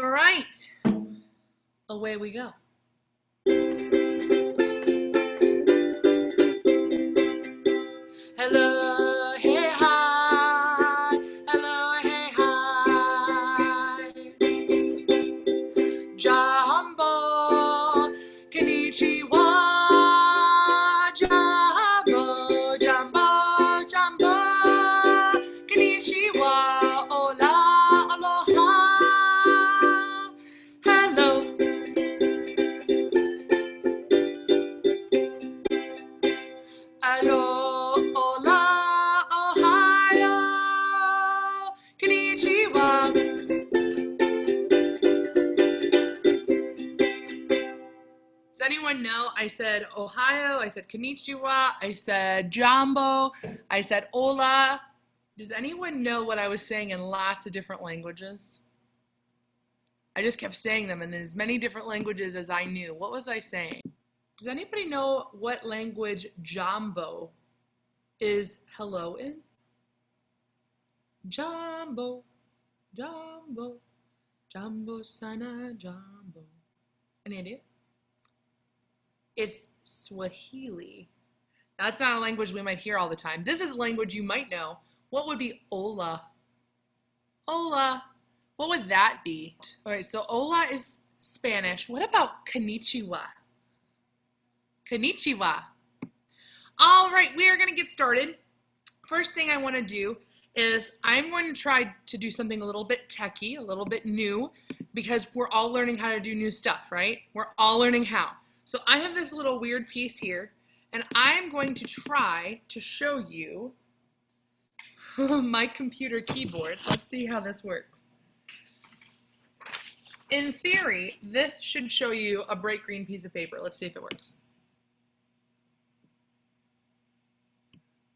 All right, away we go. Hello, hey, hi. Hello, hey, hi. Jumbo, konnichiwa. Jumbo, jumbo, jumbo. Konnichiwa, hola, aloha. Hello. Alo, hola, Ohio. Konnichiwa. Does anyone know I said Ohio, I said konnichiwa, I said jumbo, I said hola. Does anyone know what I was saying in lots of different languages? I just kept saying them in as many different languages as I knew. What was I saying? Does anybody know what language jumbo is hello in? Jumbo, jumbo, jumbo sana jumbo. Any idea? It's Swahili. That's not a language we might hear all the time. This is a language you might know. What would be hola? Hola. What would that be? All right, so hola is Spanish. What about konnichiwa? Konnichiwa. All right, we are going to get started. First thing I want to do is I'm going to try to do something a little bit techy, a little bit new, because we're all learning how to do new stuff, right? We're all learning how. So I have this little weird piece here, and I'm going to try to show you my computer keyboard. Let's see how this works. In theory, this should show you a bright green piece of paper. Let's see if it works.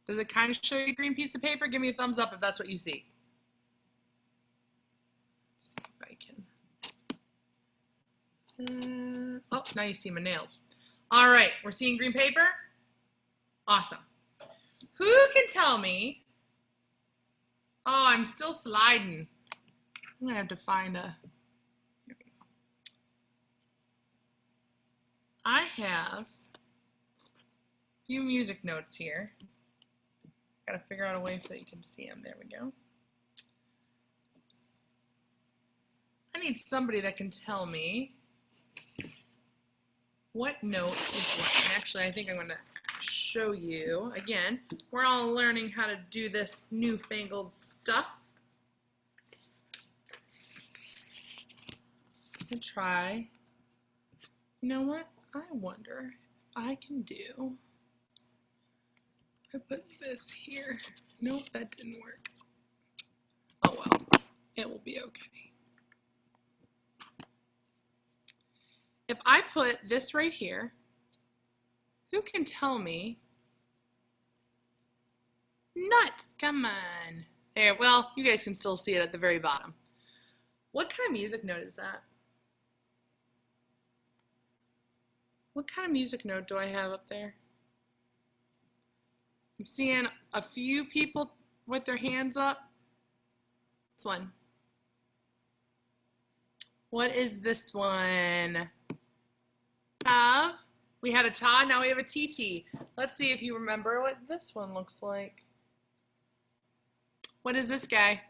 Does it kind of show you a green piece of paper? Give me a thumbs up if that's what you see. Let's see if I can. Oh, now you see my nails. All right, we're seeing green paper? Awesome. Who can tell me? Oh, I'm still sliding. I'm gonna have to find a. Here we go. I have a few music notes here. Gotta figure out a way so that you can see them. There we go. I need somebody that can tell me what note is what. And actually, I think I'm going to show you. Again, we're all learning how to do this newfangled stuff. And try. You know what? I wonder if I can do. I put this here. Nope, that didn't work. Oh well, it will be okay. If I put this right here, who can tell me? Nuts, come on. There, well, you guys can still see it at the very bottom. What kind of music note is that? What kind of music note do I have up there? I'm seeing a few people with their hands up. This one. What is this one? We had a ta, now we have a TT. Let's see if you remember what this one looks like. What is this guy?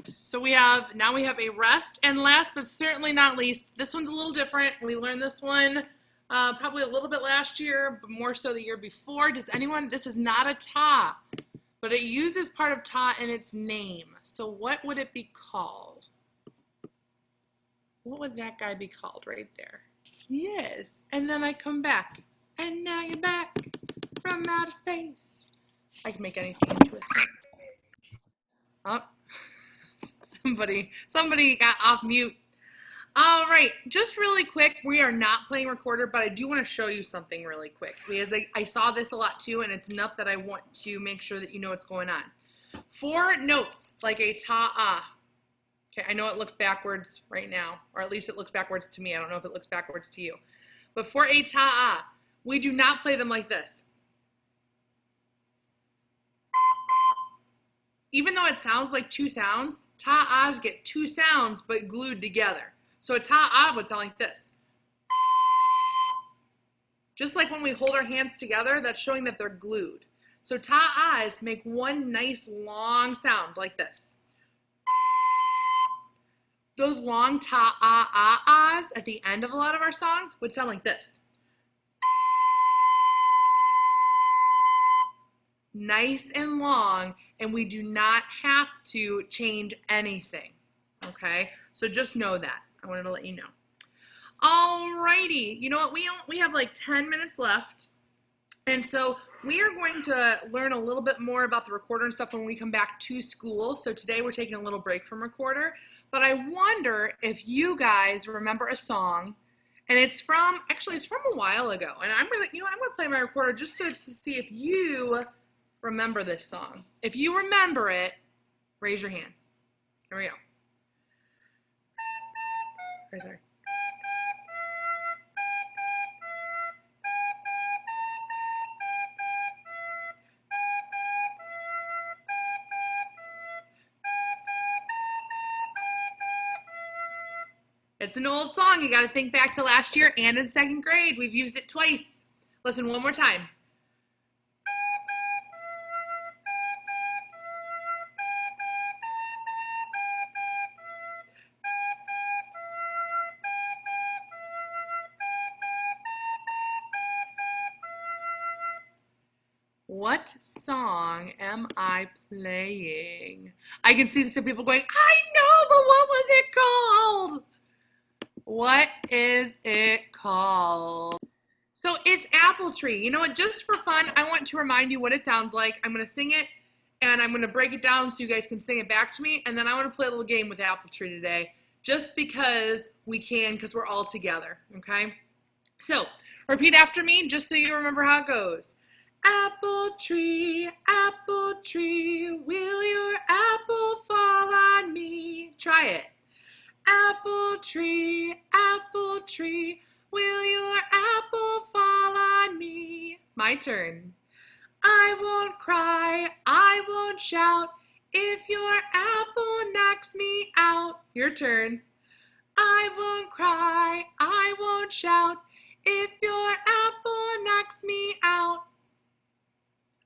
So now we have a rest, and last but certainly not least, this one's a little different. We learned this one probably a little bit last year, but more so the year before. Does anyone, this is not a ta, but it uses part of ta in its name. So what would it be called? What would that guy be called right there? Yes, and then I come back, and now you're back from outer space. I can make anything into a song. Oh, somebody got off mute. All right, just really quick, we are not playing recorder, but I do want to show you something really quick because I saw this a lot too, and it's enough that I want to make sure that you know what's going on. For notes like a ta-ah. Okay, I know it looks backwards right now, or at least it looks backwards to me. I don't know if it looks backwards to you. But for a ta-ah, we do not play them like this. Even though it sounds like two sounds, Ta-ahs get two sounds but glued together. So a ta-ah would sound like this. Just like when we hold our hands together, that's showing that they're glued. So ta-ah is to make one nice long sound like this. Those long ta-ah-ah-ahs at the end of a lot of our songs would sound like this. Nice and long, and we do not have to change anything, okay? So just know that. I wanted to let you know. Alrighty, you know what, we have like 10 minutes left, and so we are going to learn a little bit more about the recorder and stuff when we come back to school. So today we're taking a little break from recorder, but I wonder if you guys remember a song, and it's from a while ago, and I'm gonna play my recorder just to see if you remember this song. If you remember it, raise your hand. Here we go. Right there. It's an old song. You got to think back to last year and in second grade. We've used it twice. Listen one more time. What song am I playing? I can see some people going, I know, but what was it called? What is it called? So it's Apple Tree. You know what, just for fun, I want to remind you what it sounds like. I'm going to sing it, and I'm going to break it down so you guys can sing it back to me, and then I want to play a little game with Apple Tree today, just because we can, because we're all together, okay? So repeat after me, just so you remember how it goes. Apple tree, will your apple fall on me? Try it. Apple tree, will your apple fall on me? My turn. I won't cry, I won't shout, if your apple knocks me out. Your turn. I won't cry, I won't shout, if your apple knocks me out.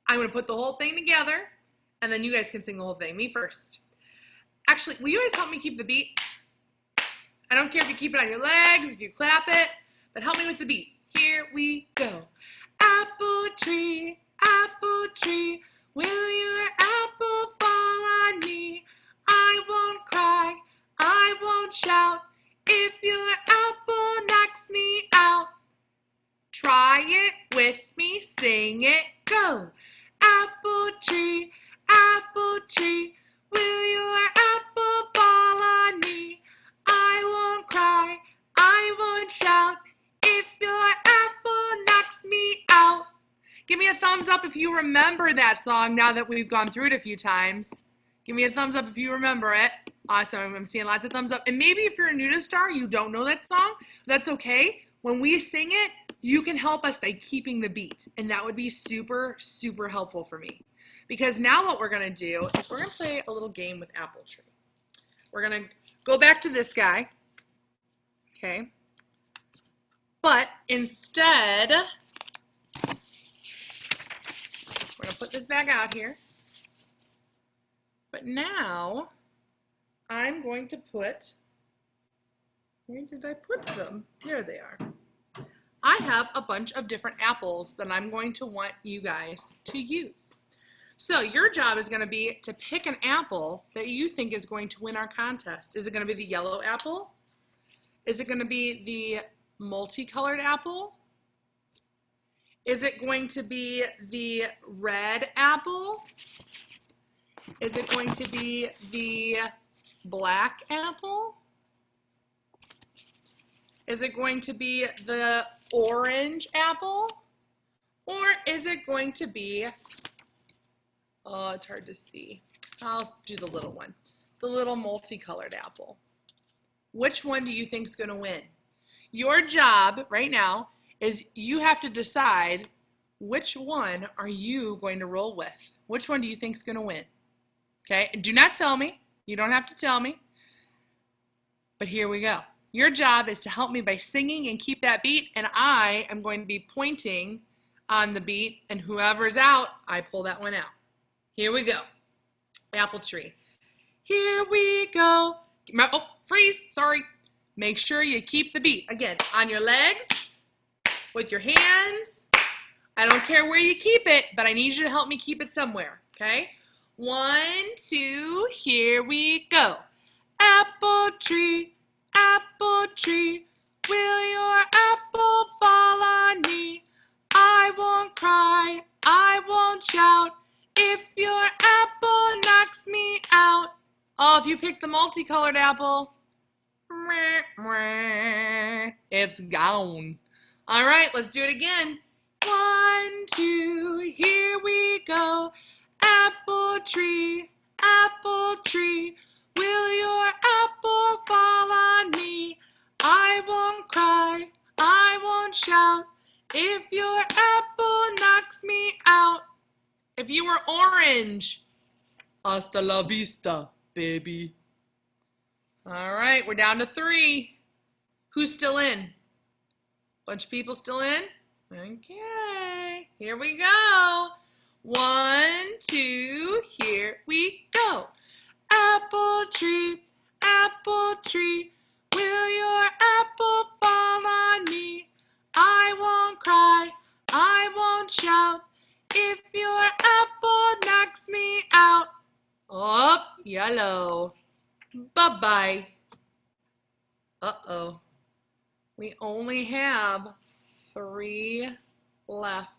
I'm going to put the whole thing together, and then you guys can sing the whole thing. Me first. Actually, will you guys help me keep the beat? I don't care if you keep it on your legs, if you clap it, but help me with the beat. Here we go. Apple tree, will your apple fall on me? I won't cry, I won't shout, if your apple knocks me out. Try it with me, sing it, go. Apple tree, will your apple fall on me? I won't cry, I won't shout, if your apple knocks me out. Give me a thumbs up if you remember that song now that we've gone through it a few times. Give me a thumbs up if you remember it. Awesome, I'm seeing lots of thumbs up. And maybe if you're a new to Star, you don't know that song, that's okay. When we sing it, you can help us by keeping the beat, and that would be super, super helpful for me. Because now what we're going to do is we're going to play a little game with Apple Tree. We're going to go back to this guy, okay? But instead, we're going to put this back out here. But now, I'm going to put, where did I put them? There they are. I have a bunch of different apples that I'm going to want you guys to use. So your job is going to be to pick an apple that you think is going to win our contest. Is it going to be the yellow apple? Is it going to be the multicolored apple? Is it going to be the red apple? Is it going to be the black apple? Is it going to be the orange apple? Or is it going to be, oh, it's hard to see. I'll do the little one. The little multicolored apple. Which one do you think is going to win? Your job right now is you have to decide which one are you going to roll with. Which one do you think is going to win? Okay, do not tell me. You don't have to tell me. But here we go. Your job is to help me by singing and keep that beat, and I am going to be pointing on the beat, and whoever's out, I pull that one out. Here we go. Apple tree. Here we go. Oh, freeze, sorry. Make sure you keep the beat. Again, on your legs, with your hands. I don't care where you keep it, but I need you to help me keep it somewhere, okay? 1, 2, here we go. Apple tree, will your apple fall on me? I won't cry, I won't shout, if your apple knocks me out. Oh, if you pick the multicolored apple, it's gone. All right, let's do it again. 1, 2, here we go. Apple tree, will your apple fall on me? I won't cry, I won't shout, if your apple knocks me out. If you were orange, hasta la vista, baby. All right, we're down to 3. Who's still in? Bunch of people still in? Okay, here we go. 1, 2, here we go. Apple tree, will your apple fall on me? I won't cry, I won't shout, if your apple knocks me out. Oh, yellow. Bye-bye. Uh-oh. We only have 3 left.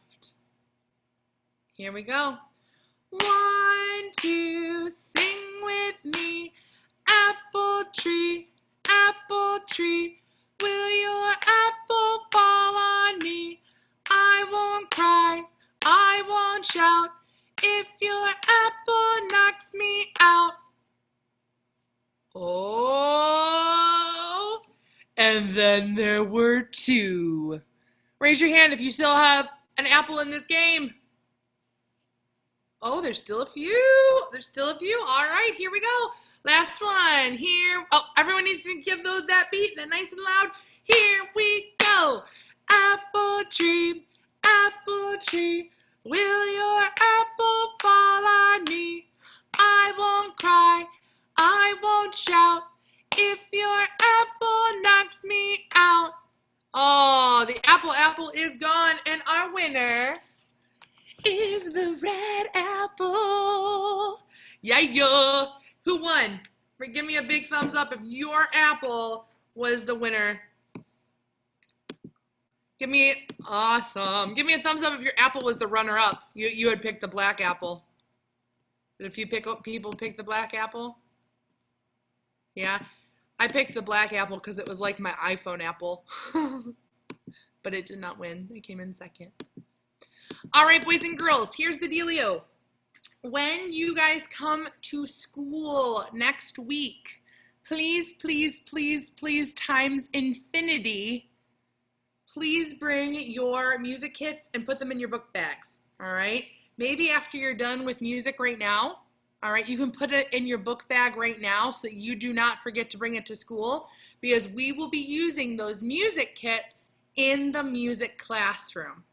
Here we go. 1, 2, sing with me. Apple tree, will your apple fall on me? I won't cry, I won't shout, if your apple knocks me out. Oh, and then there were 2. Raise your hand if you still have an apple in this game. Oh, there's still a few. All right, here we go. Last one. Here. Oh, everyone needs to give that beat that nice and loud. Here we go. Apple tree, will your apple fall on me? I won't cry, I won't shout, if your apple knocks me out. Oh, the apple is gone, and our winner is the red apple. Yeah. Who won? Give me a big thumbs up if your apple was the winner. Awesome. Give me a thumbs up if your apple was the runner-up. You had picked the black apple. Did a few people pick the black apple? Yeah. I picked the black apple because it was like my iPhone apple. But it did not win. It came in second. All right, boys and girls, here's the dealio. When you guys come to school next week, please, times infinity, please bring your music kits and put them in your book bags, all right? Maybe after you're done with music right now, all right, you can put it in your book bag right now so that you do not forget to bring it to school, because we will be using those music kits in the music classroom,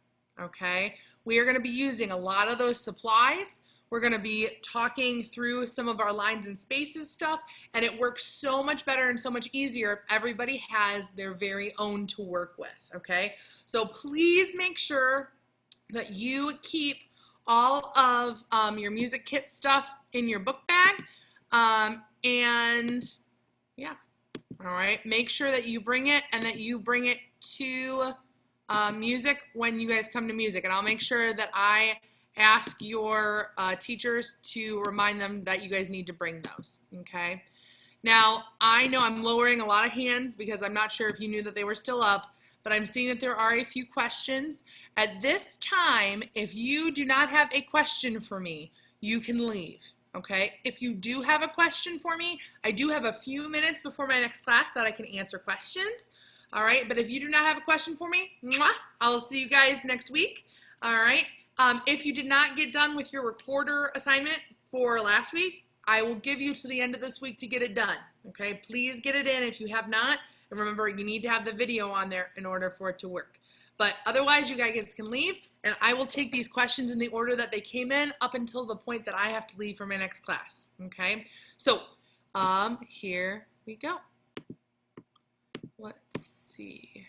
okay? We are going to be using a lot of those supplies. We're going to be talking through some of our lines and spaces stuff, and it works so much better and so much easier if everybody has their very own to work with, okay? So please make sure that you keep all of your music kit stuff in your book bag, and yeah, all right, make sure that you bring it and that you bring it to music when you guys come to music, and I'll make sure that I ask your teachers to remind them that you guys need to bring those, okay? Now, I know I'm lowering a lot of hands because I'm not sure if you knew that they were still up, but I'm seeing that there are a few questions. At this time, if you do not have a question for me, you can leave, okay? If you do have a question for me, I do have a few minutes before my next class that I can answer questions, all right? But if you do not have a question for me, I'll see you guys next week, all right? If you did not get done with your recorder assignment for last week, I will give you to the end of this week to get it done. Okay, please get it in if you have not. And remember, you need to have the video on there in order for it to work. But otherwise, you guys can leave, and I will take these questions in the order that they came in up until the point that I have to leave for my next class. Okay, so here we go. Let's see.